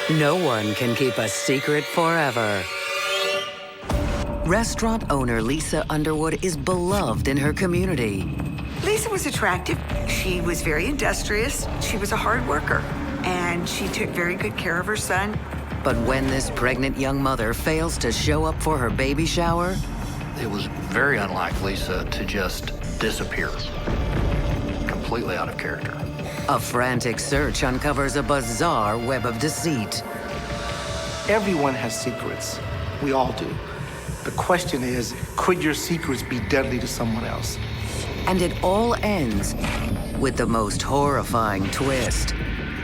No one can keep a secret forever. Restaurant owner Lisa Underwood is beloved in her community. Lisa was attractive. She was very industrious. She was a hard worker, and she took very good care of her son. But when this pregnant young mother fails to show up for her baby shower, it was very unlike Lisa to just disappear, completely out of character. a frantic search uncovers a bizarre web of deceit. Everyone has secrets. We all do. The question is, could your secrets be deadly to someone else? And it all ends with the most horrifying twist.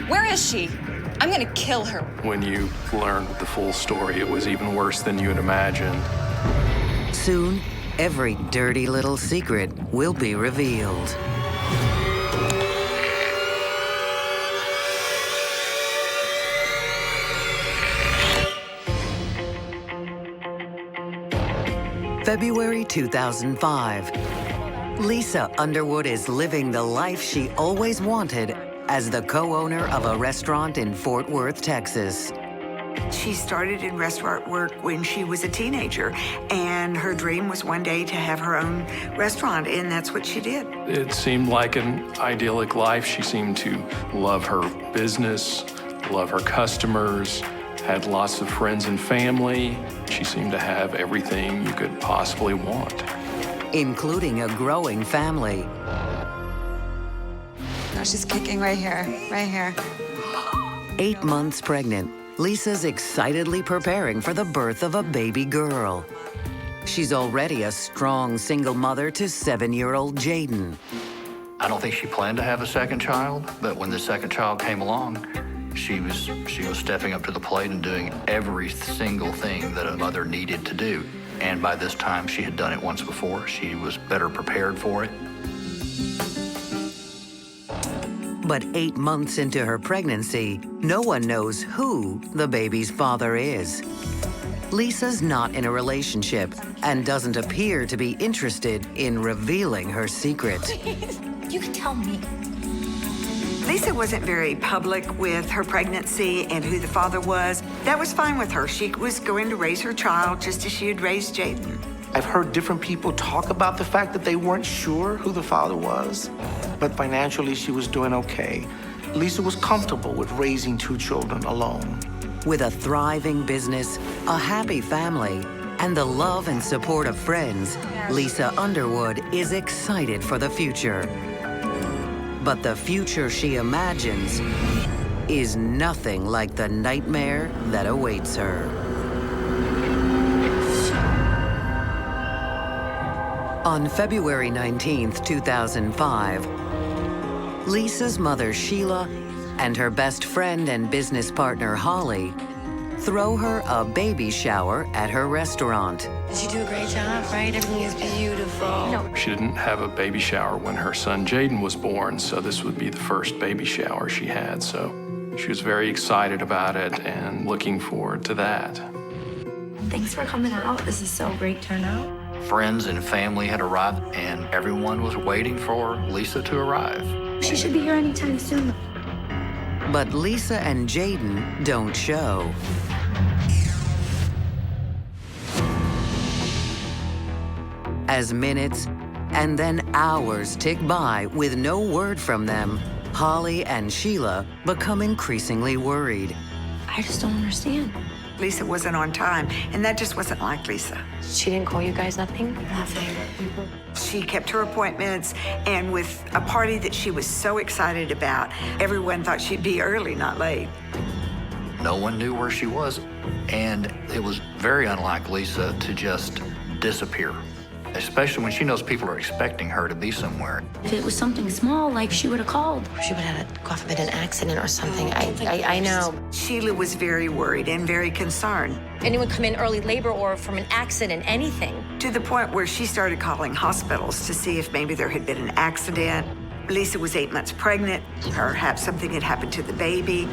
Where is she? I'm gonna kill her. When you learned the full story, it was even worse than you had imagined. Soon, every dirty little secret will be revealed. February 2005. Lisa Underwood is living the life she always wanted as the co-owner of a restaurant in Fort Worth, Texas. She started in restaurant work when she was a teenager, and her dream was one day to have her own restaurant, and that's what she did. It seemed like an idyllic life. She seemed to love her business, love her customers, had lots of friends and family. She seemed to have everything you could possibly want, including a growing family. No, she's kicking right here, right here. 8 months pregnant, Lisa's excitedly preparing for the birth of a baby girl. She's already a strong single mother to 7-year-old Jaden. I don't think she planned to have a second child, but when the second child came along, she was stepping up to the plate and doing every single thing that a mother needed to do. And by this time, she had done it once before. She was better prepared for it. But 8 months into her pregnancy, no one knows who the baby's father is. Lisa's not in a relationship and doesn't appear to be interested in revealing her secret. Please, you can tell me. Lisa wasn't very public with her pregnancy and who the father was. That was fine with her. She was going to raise her child just as she had raised Jaden. I've heard different people talk about the fact that they weren't sure who the father was, but financially she was doing okay. Lisa was comfortable with raising 2 children alone. With a thriving business, a happy family, and the love and support of friends, Lisa Underwood is excited for the future. But the future she imagines is nothing like the nightmare that awaits her. On February 19th, 2005, Lisa's mother, Sheila, and her best friend and business partner, Holly, throw her a baby shower at her restaurant. Did you do a great job, right? Everything is beautiful. No. She didn't have a baby shower when her son Jaden was born, so this would be the first baby shower she had. So she was very excited about it and looking forward to that. Thanks for coming out. This is so great turnout. Friends and family had arrived, and everyone was waiting for Lisa to arrive. She should be here anytime soon. But Lisa and Jaden don't show. As minutes and then hours tick by with no word from them, Holly and Sheila become increasingly worried. I just don't understand. Lisa wasn't on time, and that just wasn't like Lisa. She didn't call you guys nothing? Nothing. She kept her appointments, and with a party that she was so excited about, everyone thought she'd be early, not late. No one knew where she was, and it was very unlike Lisa to just disappear, especially when she knows people are expecting her to be somewhere. If it was something small, like she would have called. She would have had, God forbid, an accident or something. I know. Sheila was very worried and very concerned, Anyone come in early labor or from an accident, anything. to the point where she started calling hospitals to see if maybe there had been an accident. Lisa was 8 months pregnant. Perhaps something had happened to the baby.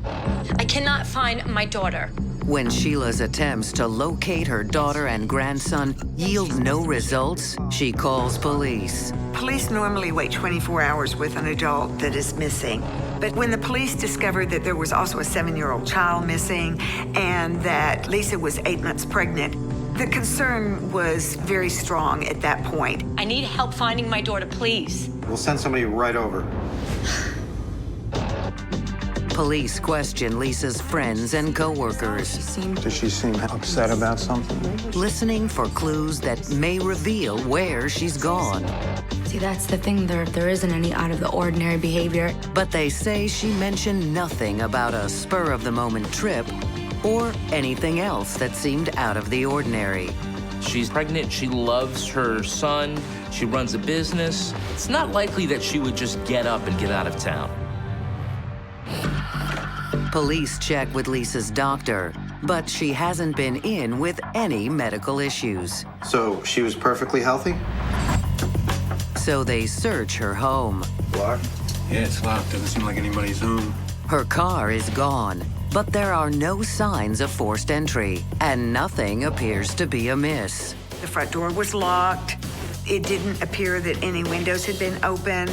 I cannot find my daughter. When Sheila's attempts to locate her daughter and grandson yield no results, she calls police. Police normally wait 24 hours with an adult that is missing. But when the police discovered that there was also a 7-year-old child missing and that Lisa was 8 months pregnant, the concern was very strong at that point. I need help finding my daughter, please. We'll send somebody right over. Police question Lisa's friends and co-workers, Does she seem upset about something? listening for clues that may reveal where she's gone. See, that's the thing. There isn't any out of the ordinary behavior. But they say she mentioned nothing about a spur-of-the-moment trip or anything else that seemed out of the ordinary. She's pregnant, she loves her son, she runs a business. It's not likely that she would just get up and get out of town. Police check with Lisa's doctor, but she hasn't been in with any medical issues. So she was perfectly healthy? So they search her home. Locked? Yeah, it's locked. Doesn't seem like anybody's home. Her car is gone, but there are no signs of forced entry, and nothing appears to be amiss. The front door was locked. It didn't appear that any windows had been open.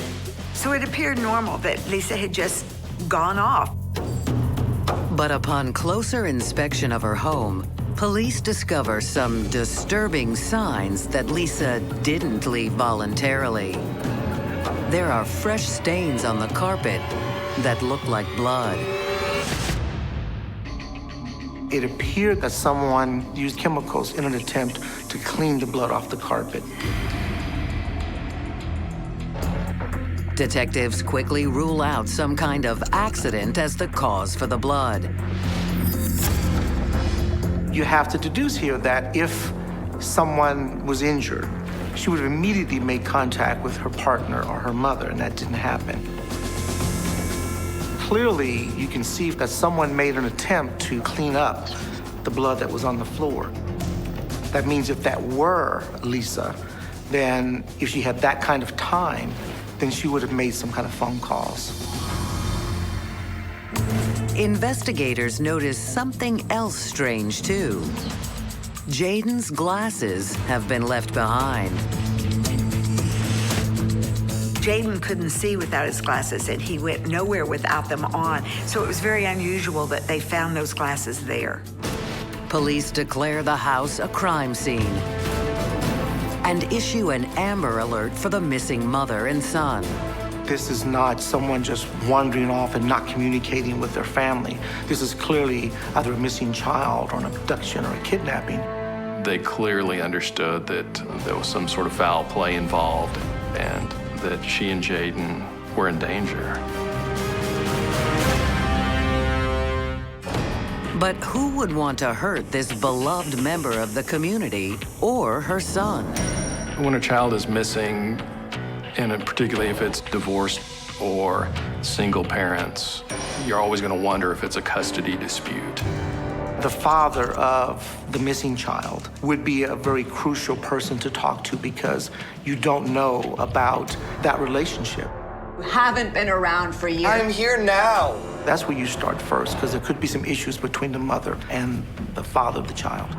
So it appeared normal that Lisa had just gone off. But upon closer inspection of her home, police discover some disturbing signs that Lisa didn't leave voluntarily. There are fresh stains on the carpet that look like blood. It appeared that someone used chemicals in an attempt to clean the blood off the carpet. Detectives quickly rule out some kind of accident as the cause for the blood. You have to deduce here that if someone was injured, she would have immediately made contact with her partner or her mother, and that didn't happen. Clearly, you can see that someone made an attempt to clean up the blood that was on the floor. That means if that were Lisa, then if she had that kind of time, then she would have made some kind of phone calls. Investigators notice something else strange, too. Jaden's glasses have been left behind. Jaden couldn't see without his glasses, and he went nowhere without them on. So it was very unusual that they found those glasses there. Police declare the house a crime scene and issue an Amber Alert for the missing mother and son. This is not someone just wandering off and not communicating with their family. This is clearly either a missing child or an abduction or a kidnapping. They clearly understood that there was some sort of foul play involved and that she and Jaden were in danger. But who would want to hurt this beloved member of the community or her son? When a child is missing, and particularly if it's divorced or single parents, you're always going to wonder if it's a custody dispute. The father of the missing child would be a very crucial person to talk to because you don't know about that relationship. You haven't been around for years. I'm here now. That's where you start first, because there could be some issues between the mother and the father of the child.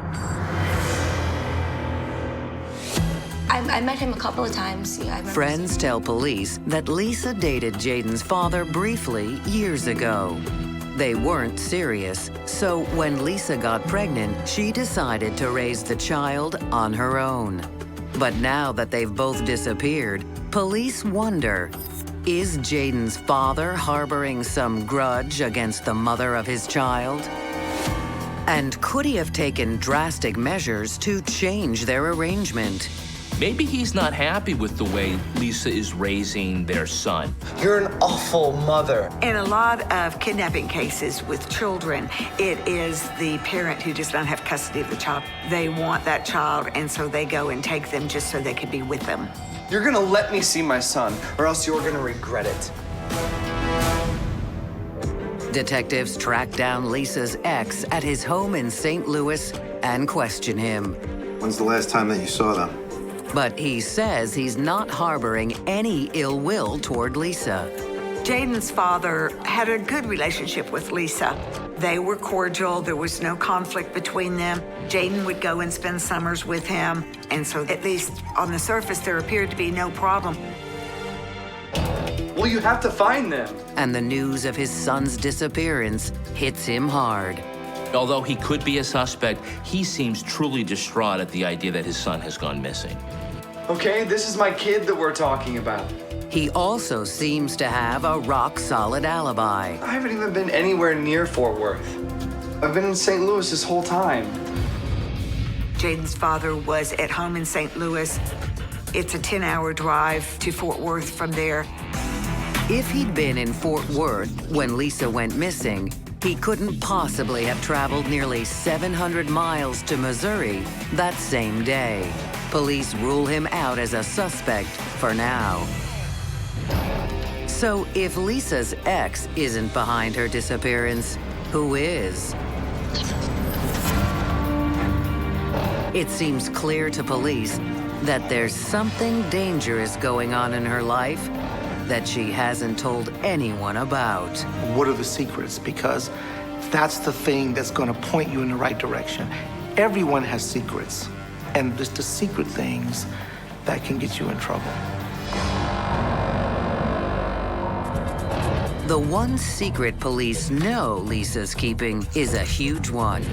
I met him a couple of times. Yeah, I remember. Friends tell police that Lisa dated Jaden's father briefly years ago. They weren't serious, so when Lisa got pregnant, she decided to raise the child on her own. But now that they've both disappeared, police wonder, is Jaden's father harboring some grudge against the mother of his child? And could he have taken drastic measures to change their arrangement? Maybe he's not happy with the way Lisa is raising their son. You're an awful mother. In a lot of kidnapping cases with children, it is the parent who does not have custody of the child. They want that child, and so they go and take them just so they can be with them. You're gonna let me see my son, or else you're gonna regret it. Detectives track down Lisa's ex at his home in St. Louis and question him. When's the last time that you saw them? But he says he's not harboring any ill will toward Lisa. Jaden's father had a good relationship with Lisa. They were cordial. There was no conflict between them. Jaden would go and spend summers with him. And so at least on the surface, there appeared to be no problem. Well, you have to find them. And the news of his son's disappearance hits him hard. Although he could be a suspect, he seems truly distraught at the idea that his son has gone missing. Okay, this is my kid that we're talking about. He also seems to have a rock-solid alibi. I haven't even been anywhere near Fort Worth. I've been in St. Louis this whole time. Jaden's father was at home in St. Louis. It's a 10-hour drive to Fort Worth from there. If he'd been in Fort Worth when Lisa went missing, he couldn't possibly have traveled nearly 700 miles to Missouri that same day. Police rule him out as a suspect for now. So if Lisa's ex isn't behind her disappearance, who is? It seems clear to police that there's something dangerous going on in her life that she hasn't told anyone about. What are the secrets? Because that's the thing that's going to point you in the right direction. Everyone has secrets, and it's the secret things that can get you in trouble. The one secret police know Lisa's keeping is a huge one: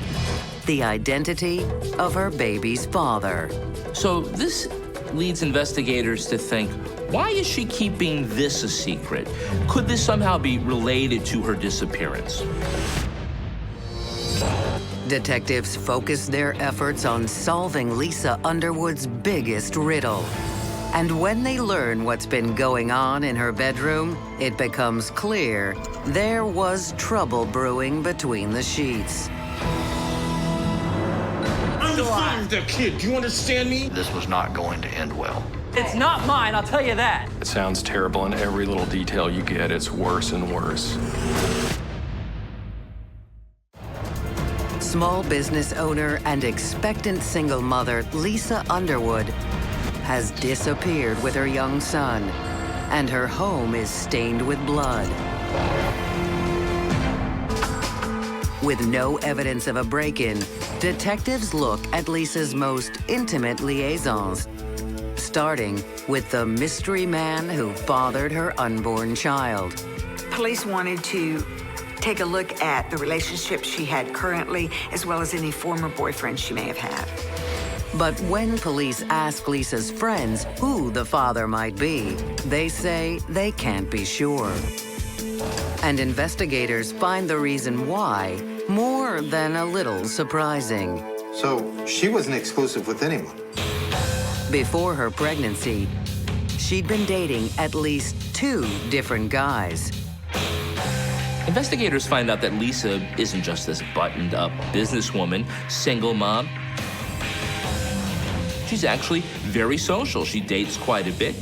the identity of her baby's father. So this leads investigators to think, why is she keeping this a secret? Could this somehow be related to her disappearance? Detectives focus their efforts on solving Lisa Underwood's biggest riddle. And when they learn what's been going on in her bedroom, it becomes clear there was trouble brewing between the sheets. I'm the father of that kid. Do you understand me? This was not going to end well. It's not mine, I'll tell you that. It sounds terrible, and every little detail you get, it's worse and worse. Small business owner and expectant single mother Lisa Underwood has disappeared with her young son, and her home is stained with blood. With no evidence of a break-in, detectives look at Lisa's most intimate liaisons, starting with the mystery man who fathered her unborn child. Police wanted to take a look at the relationship she had currently, as well as any former boyfriend she may have had. But when police ask Lisa's friends who the father might be, they say they can't be sure. And investigators find the reason why more than a little surprising. So she wasn't exclusive with anyone? Before her pregnancy, she'd been dating at least 2 different guys. Investigators find out that Lisa isn't just this buttoned-up businesswoman, single mom. She's actually very social. She dates quite a bit.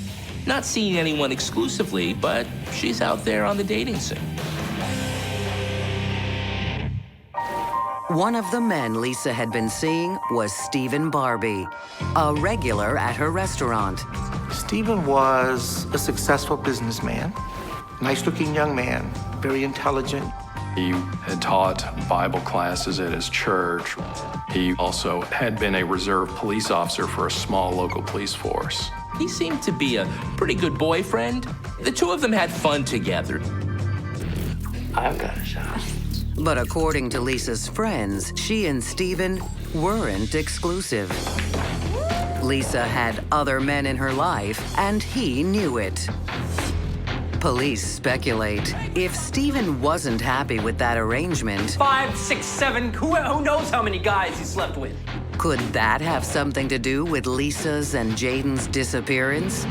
Not seeing anyone exclusively, but she's out there on the dating scene. One of the men Lisa had been seeing was Stephen Barbie, a regular at her restaurant. Stephen was a successful businessman, nice-looking young man, very intelligent. He had taught Bible classes at his church. He also had been a reserve police officer for a small local police force. He seemed to be a pretty good boyfriend. The two of them had fun together. I've got a shot. But according to Lisa's friends, she and Stephen weren't exclusive. Lisa had other men in her life, and he knew it. Police speculate if Stephen wasn't happy with that arrangement, 5, 6, 7, who knows how many guys he slept with? could that have something to do with Lisa's and Jaden's disappearance?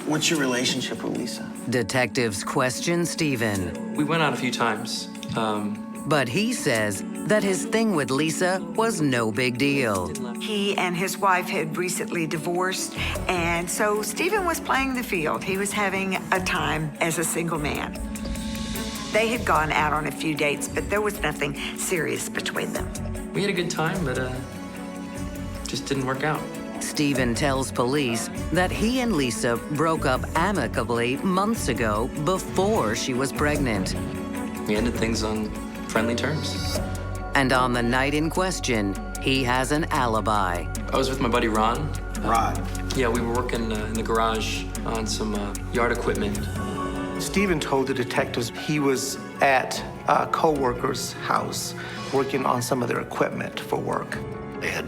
What's your relationship with Lisa? Detectives question Stephen. We went out a few times. But he says that his thing with Lisa was no big deal. He and his wife had recently divorced, and so Stephen was playing the field. He was having a time as a single man. They had gone out on a few dates, but there was nothing serious between them. We had a good time, but just didn't work out. Stephen tells police that he and Lisa broke up amicably months ago before she was pregnant. We ended things on friendly terms. And on the night in question, he has an alibi. I was with my buddy Ron. Rod. Yeah, we were working in the garage on some yard equipment. Stephen told the detectives he was at a co-worker's house working on some of their equipment for work. They had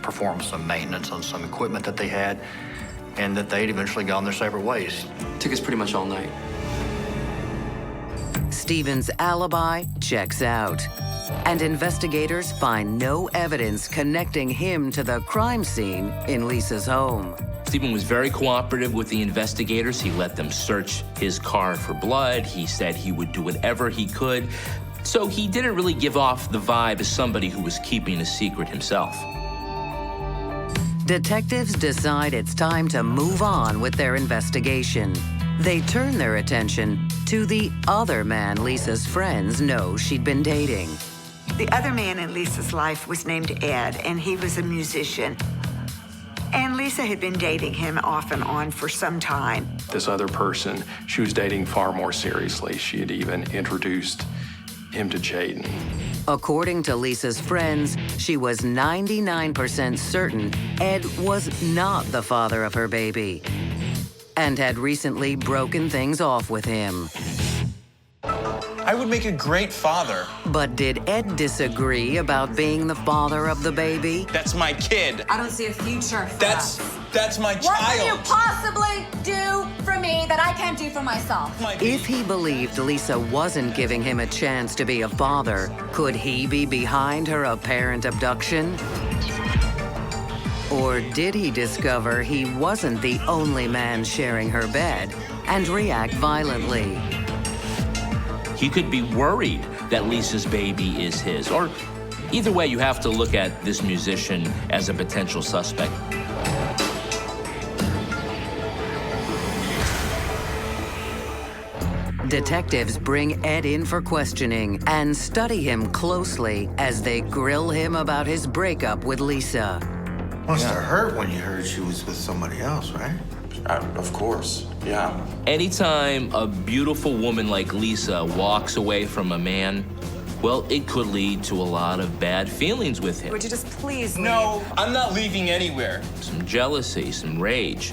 performed some maintenance on some equipment that they had, and that they'd eventually gone their separate ways. Took us pretty much all night. Stephen's alibi checks out, and investigators find no evidence connecting him to the crime scene in Lisa's home. Stephen was very cooperative with the investigators. He let them search his car for blood. He said he would do whatever he could. So he didn't really give off the vibe as somebody who was keeping a secret himself. Detectives decide it's time to move on with their investigation. They turn their attention to the other man Lisa's friends know she'd been dating. The other man in Lisa's life was named Ed, and he was a musician. And Lisa had been dating him off and on for some time. This other person, she was dating far more seriously. She had even introduced him to Jaden. According to Lisa's friends, she was 99% certain Ed was not the father of her baby and had recently broken things off with him. I would make a great father. But did Ed disagree about being the father of the baby? That's my kid. I don't see a future for That's my child. What can you possibly do for me that I can't do for myself? If he believed Lisa wasn't giving him a chance to be a father, could he be behind her apparent abduction? Or did he discover he wasn't the only man sharing her bed and react violently? He could be worried that Lisa's baby is his. Or either way, you have to look at this musician as a potential suspect. Detectives bring Ed in for questioning and study him closely as they grill him about his breakup with Lisa. Must have hurt when you heard she was with somebody else, right? Of course, yeah. Anytime a beautiful woman like Lisa walks away from a man, well, it could lead to a lot of bad feelings with him. Would you just please leave? No, I'm not leaving anywhere. Some jealousy, some rage.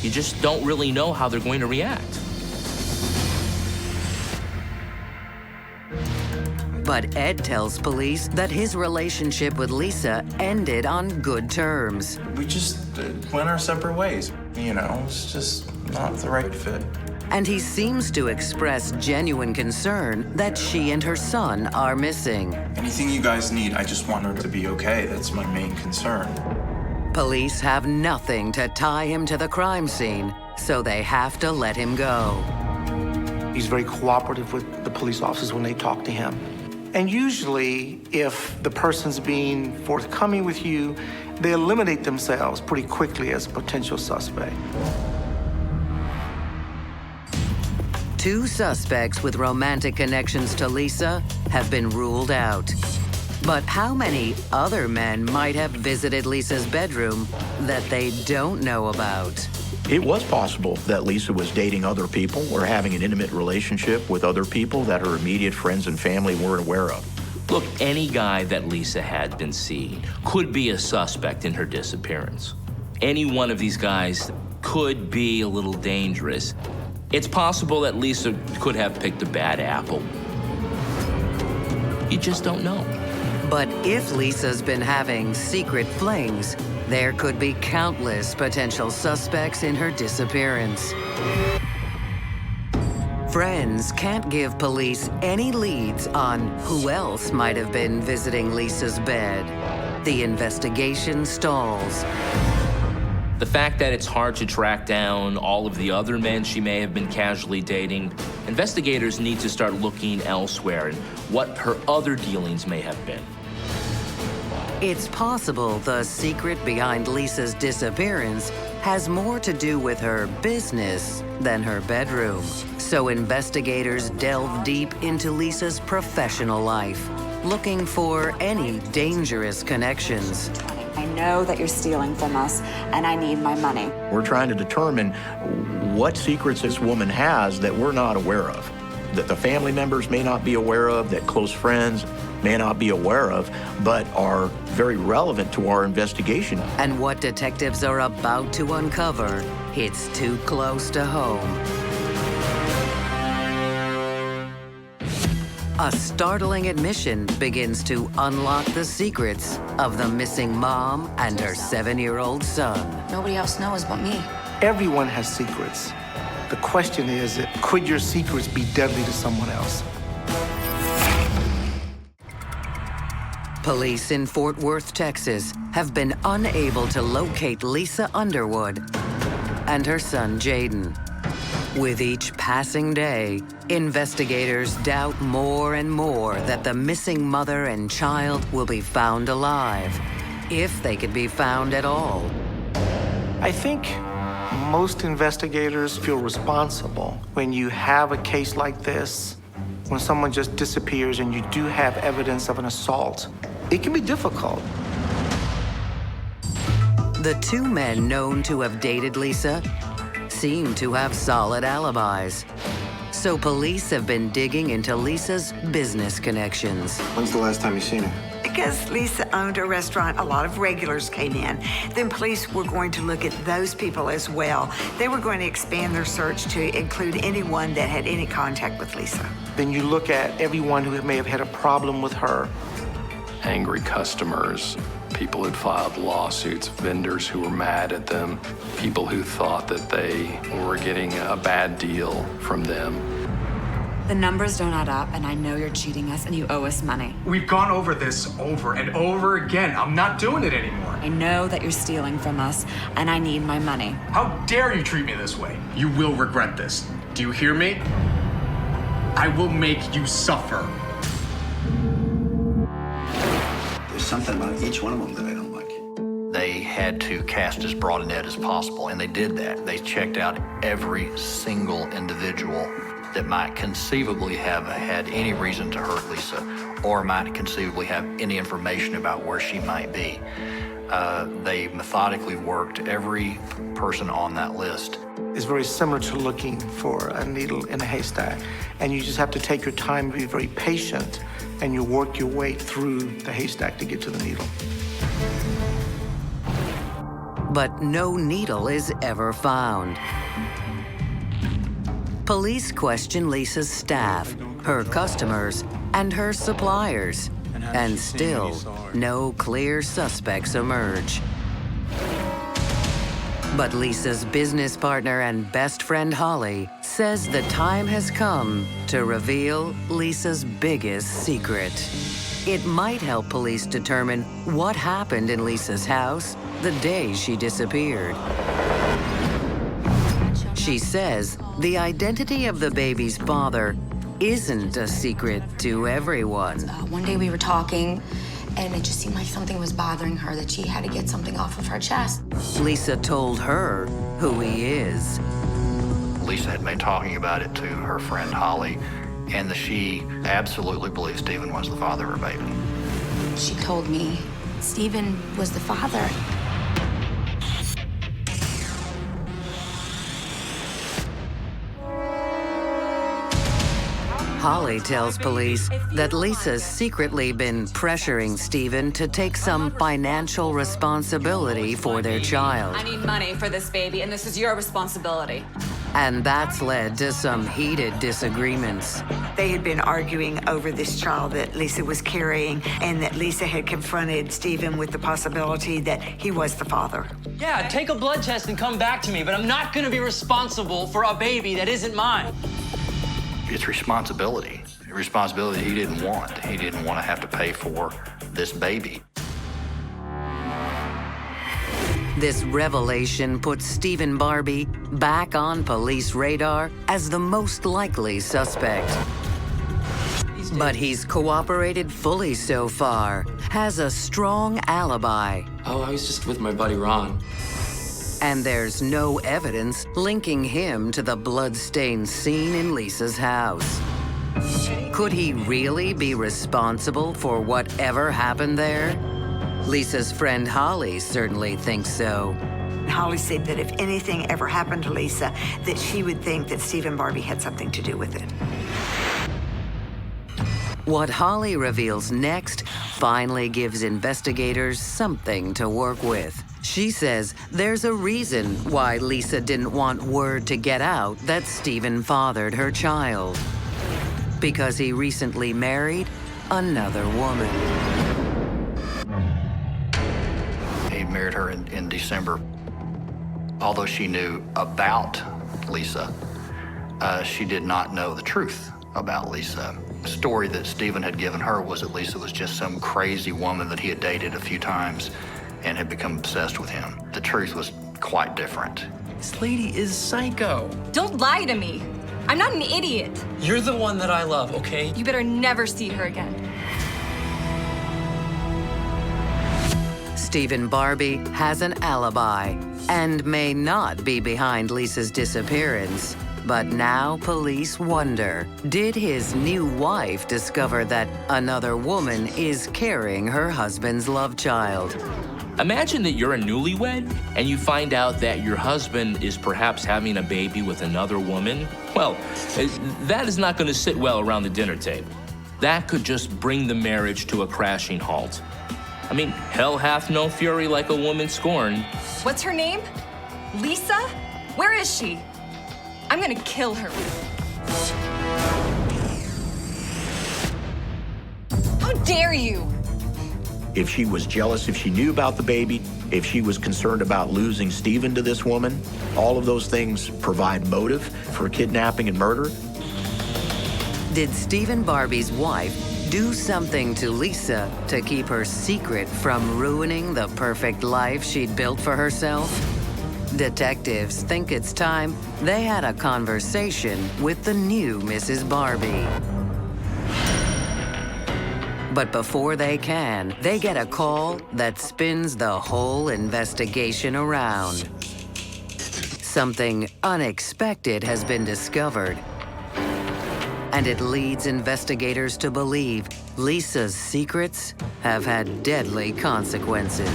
You just don't really know how they're going to react. But Ed tells police that his relationship with Lisa ended on good terms. We just went our separate ways. You know, it's just not the right fit. And he seems to express genuine concern that she and her son are missing. Anything you guys need, I just want her to be okay. That's my main concern. Police have nothing to tie him to the crime scene, so they have to let him go. He's very cooperative with the police officers when they talk to him. And usually, if the person's being forthcoming with you, they eliminate themselves pretty quickly as a potential suspect. 2 suspects with romantic connections to Lisa have been ruled out. But how many other men might have visited Lisa's bedroom that they don't know about? It was possible that Lisa was dating other people or having an intimate relationship with other people that her immediate friends and family weren't aware of. Look, any guy that Lisa had been seeing could be a suspect in her disappearance. Any one of these guys could be a little dangerous. It's possible that Lisa could have picked a bad apple. You just don't know. But if Lisa's been having secret flings, there could be countless potential suspects in her disappearance. Friends can't give police any leads on who else might have been visiting Lisa's bed. The investigation stalls. The fact that it's hard to track down all of the other men she may have been casually dating, investigators need to start looking elsewhere and what her other dealings may have been. It's possible the secret behind Lisa's disappearance has more to do with her business than her bedroom. So investigators delve deep into Lisa's professional life, looking for any dangerous connections. know that you're stealing from us, and I need my money. We're trying to determine what secrets this woman has that we're not aware of, that the family members may not be aware of, that close friends may not be aware of, but are very relevant to our investigation. And what detectives are about to uncover hits too close to home. A startling admission begins to unlock the secrets of the missing mom and her 7-year-old son. Nobody else knows but me. Everyone has secrets. The question is, could your secrets be deadly to someone else? Police in Fort Worth, Texas, have been unable to locate Lisa Underwood and her son, Jaden. With each passing day, investigators doubt more and more that the missing mother and child will be found alive, if they could be found at all. I think most investigators feel responsible when you have a case like this, when someone just disappears and you do have evidence of an assault. It can be difficult. The two men known to have dated Lisa seem to have solid alibis. So police have been digging into Lisa's business connections. When's the last time you seen her? Because Lisa owned a restaurant, a lot of regulars came in. Then police were going to look at those people as well. They were going to expand their search to include anyone that had any contact with Lisa. Then you look at everyone who may have had a problem with her. Angry customers, people who'd filed lawsuits, vendors who were mad at them, people who thought that they were getting a bad deal from them. The numbers don't add up, and I know you're cheating us, and you owe us money. We've gone over this over and over again. I'm not doing it anymore. I know that you're stealing from us, and I need my money. How dare you treat me this way? You will regret this. Do you hear me? I will make you suffer. There's something about each one of them that I don't like. They had to cast as broad a net as possible, and they did that. They checked out every single individual that might conceivably have had any reason to hurt Lisa, or might conceivably have any information about where she might be. They methodically worked every person on that list. It's very similar to looking for a needle in a haystack. And you just have to take your time, be very patient, and you work your way through the haystack to get to the needle. But no needle is ever found. Police question Lisa's staff, her customers, and her suppliers, and still no clear suspects emerge. But Lisa's business partner and best friend, Holly, says the time has come to reveal Lisa's biggest secret. It might help police determine what happened in Lisa's house the day she disappeared. She says the identity of the baby's father isn't a secret to everyone. One day we were talking, and it just seemed like something was bothering her, that she had to get something off of her chest. Lisa told her who he is. Lisa had been talking about it to her friend Holly, and that she absolutely believed Stephen was the father of her baby. She told me Stephen was the father. Holly tells police that Lisa's secretly been pressuring Stephen to take some financial responsibility for their child. I need money for this baby, and this is your responsibility. And that's led to some heated disagreements. They had been arguing over this child that Lisa was carrying, and that Lisa had confronted Stephen with the possibility that he was the father. Yeah, take a blood test and come back to me, but I'm not gonna be responsible for a baby that isn't mine. It's responsibility. A responsibility he didn't want. He didn't want to have to pay for this baby. This revelation puts Stephen Barbie back on police radar as the most likely suspect. But he's cooperated fully so far, has a strong alibi. Oh, I was just with my buddy Ron. And there's no evidence linking him to the blood-stained scene in Lisa's house. Could he really be responsible for whatever happened there? Lisa's friend Holly certainly thinks so. Holly said that if anything ever happened to Lisa, that she would think that Stephen Barbie had something to do with it. What Holly reveals next finally gives investigators something to work with. She says there's a reason why Lisa didn't want word to get out that Stephen fathered her child. Because he recently married another woman. He married her in December. Although she knew about Lisa, she did not know the truth about Lisa. The story that Stephen had given her was that Lisa was just some crazy woman that he had dated a few times and had become obsessed with him. The truth was quite different. This lady is psycho. Don't lie to me. I'm not an idiot. You're the one that I love, okay? You better never see her again. Stephen Barbie has an alibi and may not be behind Lisa's disappearance. But now police wonder, did his new wife discover that another woman is carrying her husband's love child? Imagine that you're a newlywed and you find out that your husband is perhaps having a baby with another woman. Well, that is not going to sit well around the dinner table. That could just bring the marriage to a crashing halt. I mean, hell hath no fury like a woman scorned. What's her name? Lisa? Where is she? I'm gonna kill her. How dare you? If she was jealous, if she knew about the baby, if she was concerned about losing Stephen to this woman, all of those things provide motive for kidnapping and murder. Did Stephen Barbie's wife do something to Lisa to keep her secret from ruining the perfect life she'd built for herself? Detectives think it's time they had a conversation with the new Mrs. Barbie. But before they can, they get a call that spins the whole investigation around. Something unexpected has been discovered, and it leads investigators to believe Lisa's secrets have had deadly consequences.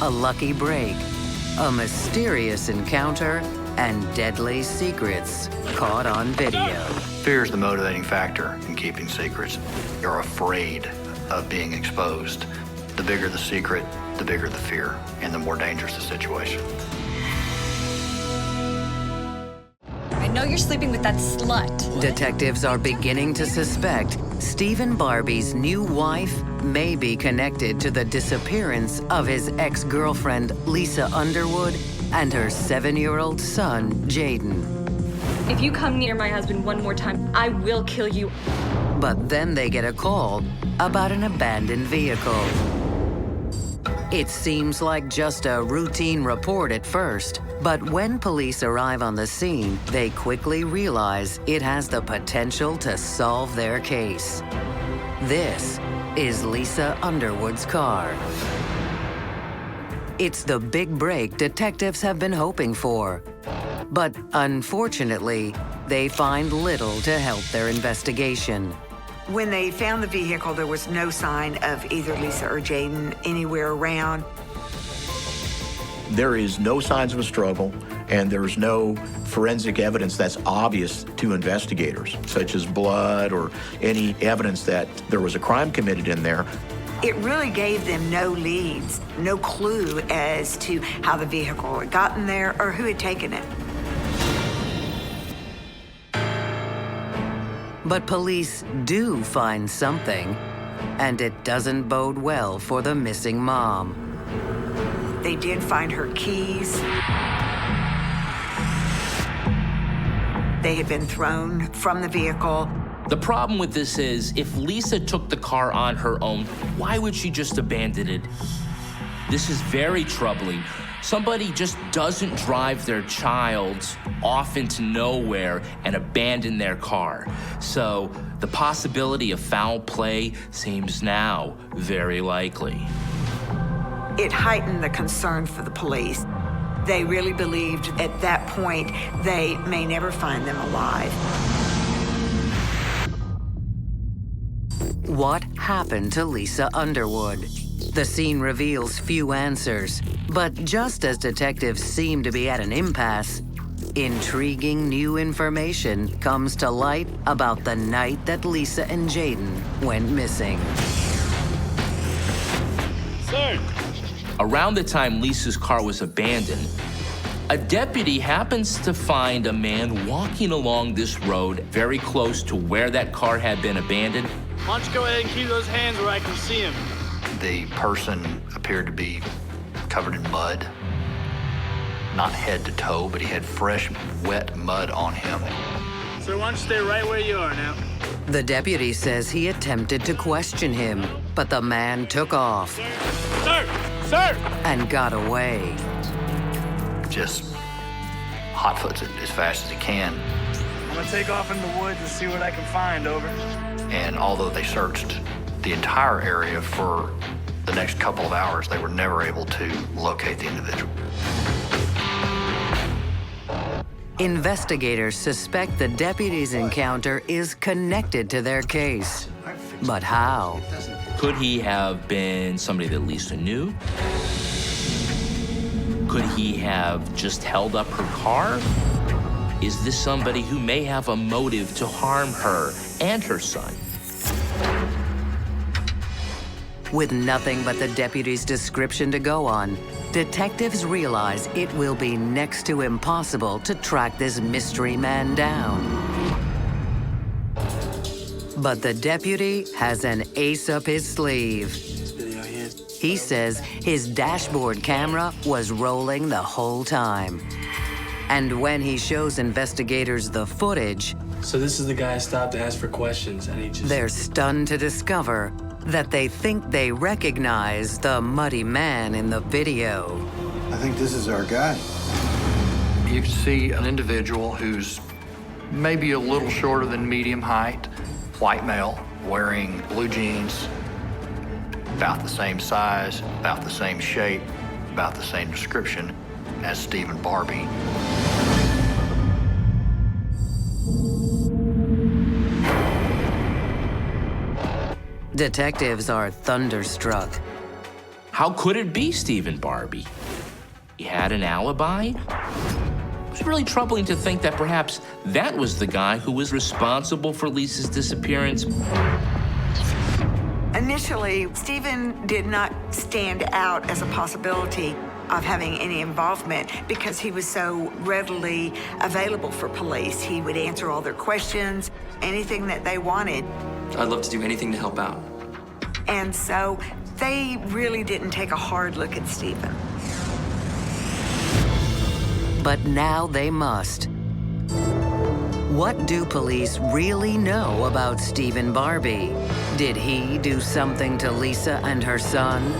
A lucky break, a mysterious encounter, and deadly secrets caught on video. Fear is the motivating factor in keeping secrets. You're afraid of being exposed. The bigger the secret, the bigger the fear, and the more dangerous the situation. I know you're sleeping with that slut. Detectives are beginning to suspect Stephen Barbie's new wife may be connected to the disappearance of his ex-girlfriend, Lisa Underwood, and her 7-year-old son, Jaden. If you come near my husband one more time, I will kill you. But then they get a call about an abandoned vehicle. It seems like just a routine report at first, but when police arrive on the scene, they quickly realize it has the potential to solve their case. This is Lisa Underwood's car. It's the big break detectives have been hoping for. But unfortunately, they find little to help their investigation. When they found the vehicle, there was no sign of either Lisa or Jaden anywhere around. There is no signs of a struggle, and there's no forensic evidence that's obvious to investigators, such as blood or any evidence that there was a crime committed in there. It really gave them no leads, no clue as to how the vehicle had gotten there or who had taken it. But police do find something, and it doesn't bode well for the missing mom. They did find her keys. They had been thrown from the vehicle. The problem with this is, if Lisa took the car on her own, why would she just abandon it? This is very troubling. Somebody just doesn't drive their child off into nowhere and abandon their car. So the possibility of foul play seems now very likely. It heightened the concern for the police. They really believed at that point they may never find them alive. what happened to Lisa Underwood? The scene reveals few answers, but just as detectives seem to be at an impasse, intriguing new information comes to light about the night that Lisa and Jaden went missing. Sir. Around the time Lisa's car was abandoned, a deputy happens to find a man walking along this road very close to where that car had been abandoned. Why don't you go ahead and keep those hands where I can see him? The person appeared to be covered in mud. Not head to toe, but he had fresh, wet mud on him. Sir, why don't you stay right where you are now? The deputy says he attempted to question him, but the man took off. Sir! Sir! And got away. Just hot-foots it as fast as he can. I'm gonna take off in the woods and see what I can find, over. And although they searched the entire area for the next couple of hours, they were never able to locate the individual. Investigators suspect the deputy's encounter is connected to their case. But how? Could he have been somebody that Lisa knew? Could he have just held up her car? Is this somebody who may have a motive to harm her and her son? With nothing but the deputy's description to go on, detectives realize it will be next to impossible to track this mystery man down. But the deputy has an ace up his sleeve. He says his dashboard camera was rolling the whole time. And when he shows investigators the footage, So this is the guy I stopped to ask for questions, and he just... they're stunned to discover that they think they recognize the muddy man in the video. I think this is our guy. You can see an individual who's maybe a little shorter than medium height, white male, wearing blue jeans, about the same size, about the same shape, about the same description as Stephen Barbie. Detectives are thunderstruck. How could it be Stephen Barbie? He had an alibi? It's really troubling to think that perhaps that was the guy who was responsible for Lisa's disappearance. Initially, Stephen did not stand out as a possibility of having any involvement because he was so readily available for police. He would answer all their questions, anything that they wanted. I'd love to do anything to help out. And so they really didn't take a hard look at Stephen. But now they must. What do police really know about Stephen Barbie? Did he do something to Lisa and her son?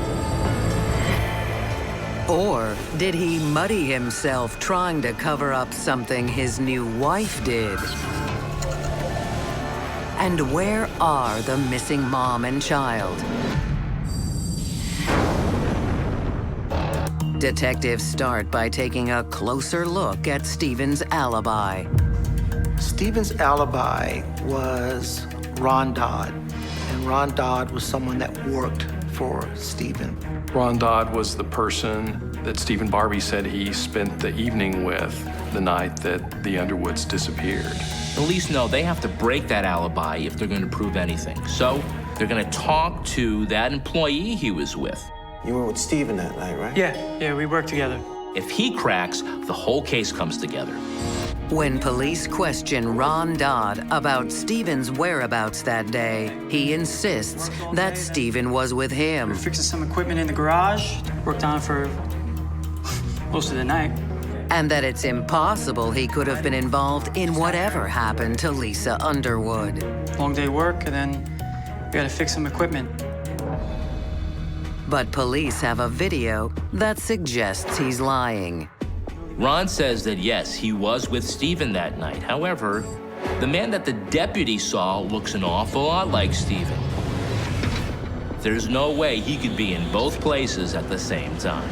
Or did he muddy himself trying to cover up something his new wife did? And where are the missing mom and child? Detectives start by taking a closer look at Stephen's alibi. Stephen's alibi was Ron Dodd, and Ron Dodd was someone that worked for Stephen. Ron Dodd was the person that Stephen Barbie said he spent the evening with the night that the Underwoods disappeared. Police know they have to break that alibi if they're going to prove anything. So they're going to talk to that employee he was with. You were with Stephen that night, right? Yeah, we worked together. If he cracks, the whole case comes together. When police question Ron Dodd about Stephen's whereabouts that day, he insists that Stephen was with him. We were fixing some equipment in the garage. Worked on it for most of the night. And that it's impossible he could have been involved in whatever happened to Lisa Underwood. Long day work, and then we had to fix some equipment. But police have a video that suggests he's lying. Ron says that yes, he was with Stephen that night. However, the man that the deputy saw looks an awful lot like Stephen. There's no way he could be in both places at the same time.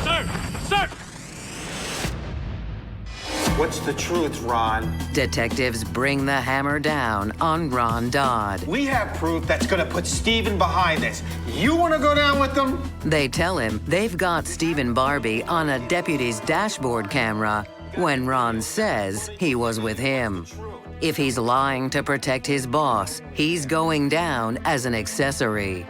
Sir! Sir! What's the truth, Ron? Detectives bring the hammer down on Ron Dodd. We have proof that's gonna put Steven behind this. You wanna go down with them? They tell him they've got Stephen Barbie on a deputy's dashboard camera when Ron says he was with him. If he's lying to protect his boss, he's going down as an accessory.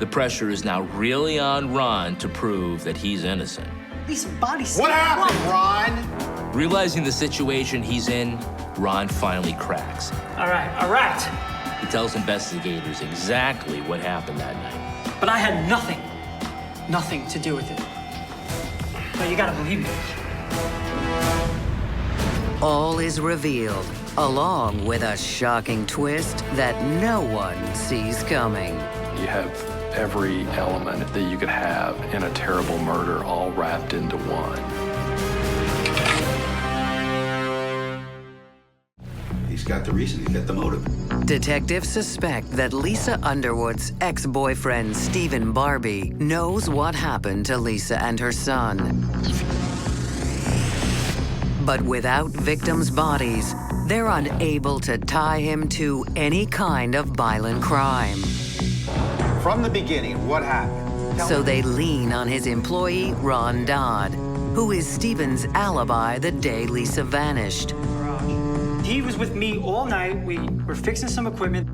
The pressure is now really on Ron to prove that he's innocent. These bodies. What happened, Ron? Realizing the situation he's in, Ron finally cracks. All right. He tells investigators exactly what happened that night. But I had nothing to do with it. But you gotta believe me. All is revealed, along with a shocking twist that no one sees coming. You have every element that you could have in a terrible murder all wrapped into one. He's got the reason, he's got the motive. Detectives suspect that Lisa Underwood's ex-boyfriend, Stephen Barbie, knows what happened to Lisa and her son. But without victims' bodies, they're unable to tie him to any kind of violent crime. From the beginning, what happened? So they lean on his employee, Ron Dodd, who is Stephen's alibi the day Lisa vanished. He was with me all night. We were fixing some equipment.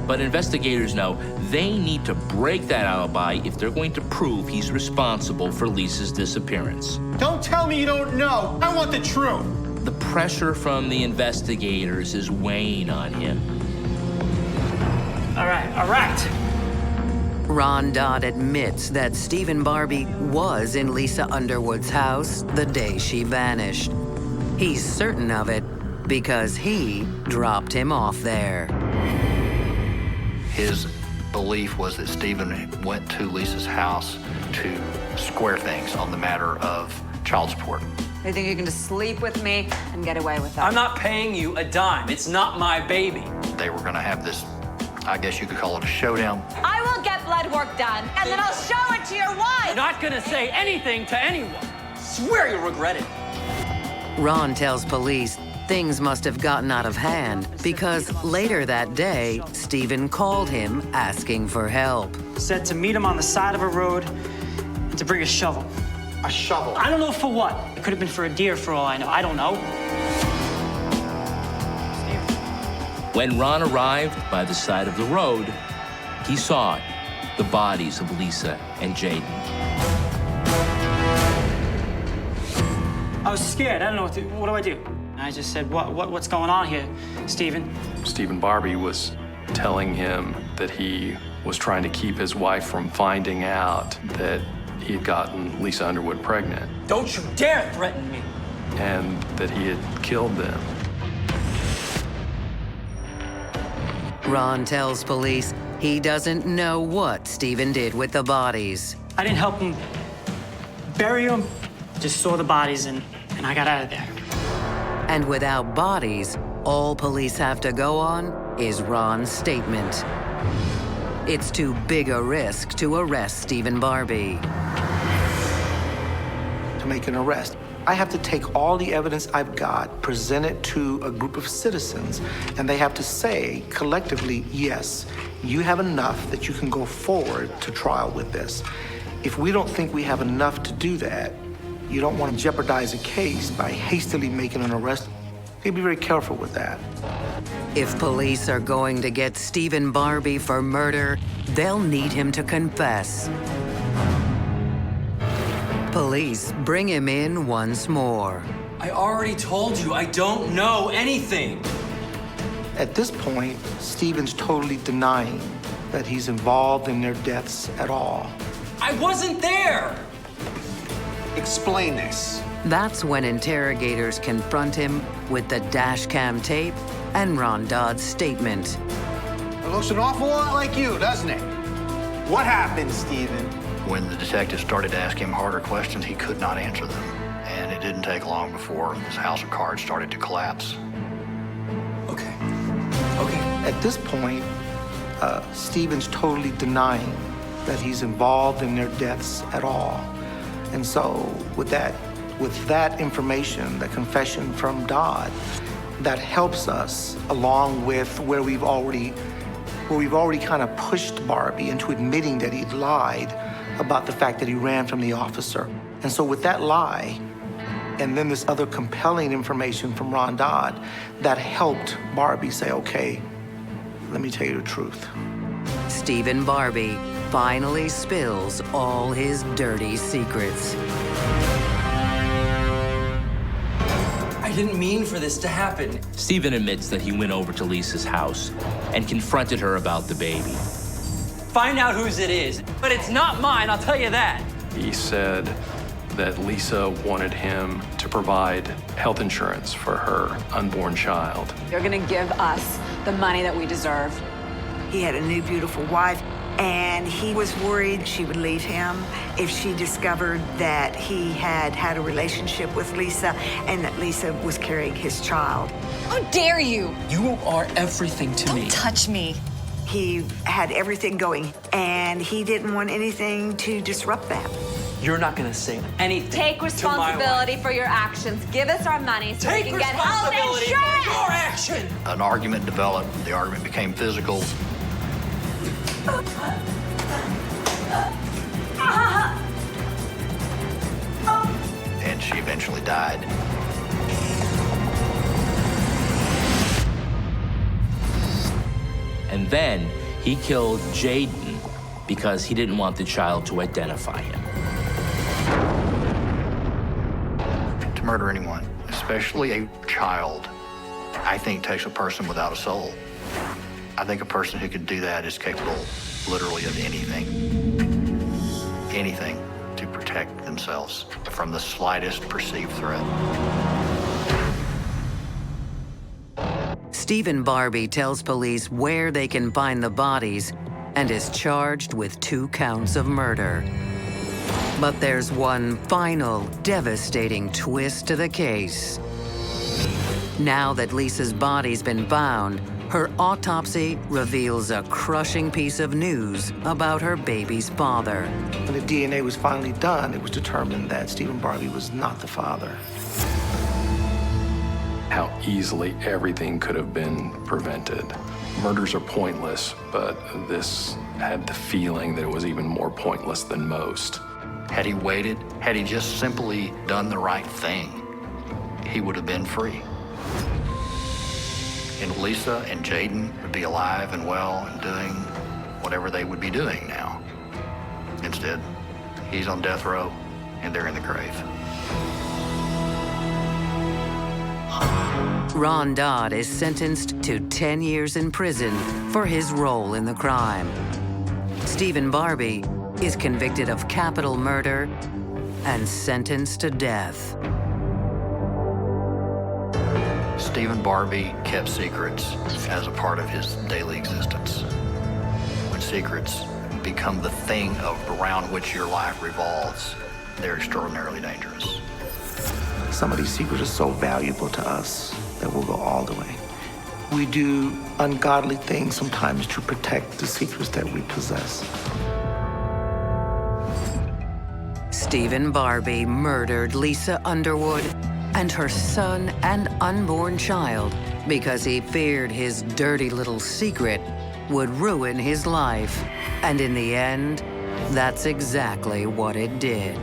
But investigators know they need to break that alibi if they're going to prove he's responsible for Lisa's disappearance. Don't tell me you don't know. I want the truth. The pressure from the investigators is weighing on him. All right. Ron Dodd admits that Stephen Barbie was in Lisa Underwood's house the day she vanished. He's certain of it because he dropped him off there. His belief was that Stephen went to Lisa's house to square things on the matter of child support. They think you can just sleep with me and get away with that. I'm not paying you a dime. It's not my baby. They were going to have this, I guess you could call it a showdown. I will get blood work done, and then I'll show it to your wife. I'm not gonna say anything to anyone. Swear you'll regret it. Ron tells police things must have gotten out of hand because later that day, Stephen called him asking for help. Said to meet him on the side of a road and to bring a shovel. A shovel? I don't know for what. It could have been for a deer for all I know. I don't know. When Ron arrived by the side of the road, he saw it, the bodies of Lisa and Jaden. I was scared. I don't know what do I do? I just said, what's going on here, Stephen? Stephen Barbie was telling him that he was trying to keep his wife from finding out that he had gotten Lisa Underwood pregnant. Don't you dare threaten me. And that he had killed them. Ron tells police he doesn't know what Stephen did with the bodies. I didn't help him bury them. Just saw the bodies and I got out of there. And without bodies, all police have to go on is Ron's statement. It's too big a risk to arrest Stephen Barbie. To make an arrest, I have to take all the evidence I've got, present it to a group of citizens, and they have to say collectively, yes, you have enough that you can go forward to trial with this. If we don't think we have enough to do that, you don't want to jeopardize a case by hastily making an arrest. You be very careful with that. If police are going to get Stephen Barbie for murder, they'll need him to confess. Police bring him in once more. I already told you I don't know anything. At this point, Stephen's totally denying that he's involved in their deaths at all. I wasn't there! Explain this. That's when interrogators confront him with the dash cam tape and Ron Dodd's statement. It looks an awful lot like you, doesn't it? What happened, Stephen? When the detective started to ask him harder questions, he could not answer them. And it didn't take long before his house of cards started to collapse. Okay. At this point, Stephen's totally denying that he's involved in their deaths at all. And so with that with that information, the confession from Dodd, that helps us along with where we've already kind of pushed Barbie into admitting that he'd lied about the fact that he ran from the officer. And so with that lie, and then this other compelling information from Ron Dodd, that helped Barbie say, okay, let me tell you the truth. Stephen Barbie finally spills all his dirty secrets. I didn't mean for this to happen. Stephen admits that he went over to Lisa's house and confronted her about the baby. Find out whose it is, but it's not mine, I'll tell you that. He said that Lisa wanted him to provide health insurance for her unborn child. You're gonna give us the money that we deserve. He had a new beautiful wife, and he was worried she would leave him if she discovered that he had had a relationship with Lisa and that Lisa was carrying his child. How dare you? You are everything to me. Don't touch me. He had everything going, and he didn't want anything to disrupt that. You're not gonna say anything. Take to responsibility for your actions. Give us our money so we can get health responsibility for insurance. your action. An argument developed. The argument became physical. And she eventually died. And then he killed Jaden because he didn't want the child to identify him. To murder anyone, especially a child, I think takes a person without a soul. I think a person who could do that is capable literally of anything. Anything to protect themselves from the slightest perceived threat. Stephen Barbie tells police where they can find the bodies and is charged with 2 counts of murder. But there's one final, devastating twist to the case. Now that Lisa's body's been found, her autopsy reveals a crushing piece of news about her baby's father. When the DNA was finally done, it was determined that Stephen Barbie was not the father. How easily everything could have been prevented. Murders are pointless, but this had the feeling that it was even more pointless than most. Had he waited, had he just simply done the right thing, he would have been free. And Lisa and Jaden would be alive and well and doing whatever they would be doing now. Instead, he's on death row and they're in the grave. Ron Dodd is sentenced to 10 years in prison for his role in the crime. Stephen Barbie is convicted of capital murder and sentenced to death. Stephen Barbie kept secrets as a part of his daily existence. When secrets become the thing around which your life revolves, they're extraordinarily dangerous. Some of these secrets are so valuable to us that we'll go all the way. We do ungodly things sometimes to protect the secrets that we possess. Stephen Barbie murdered Lisa Underwood and her son and unborn child because he feared his dirty little secret would ruin his life. And in the end, that's exactly what it did.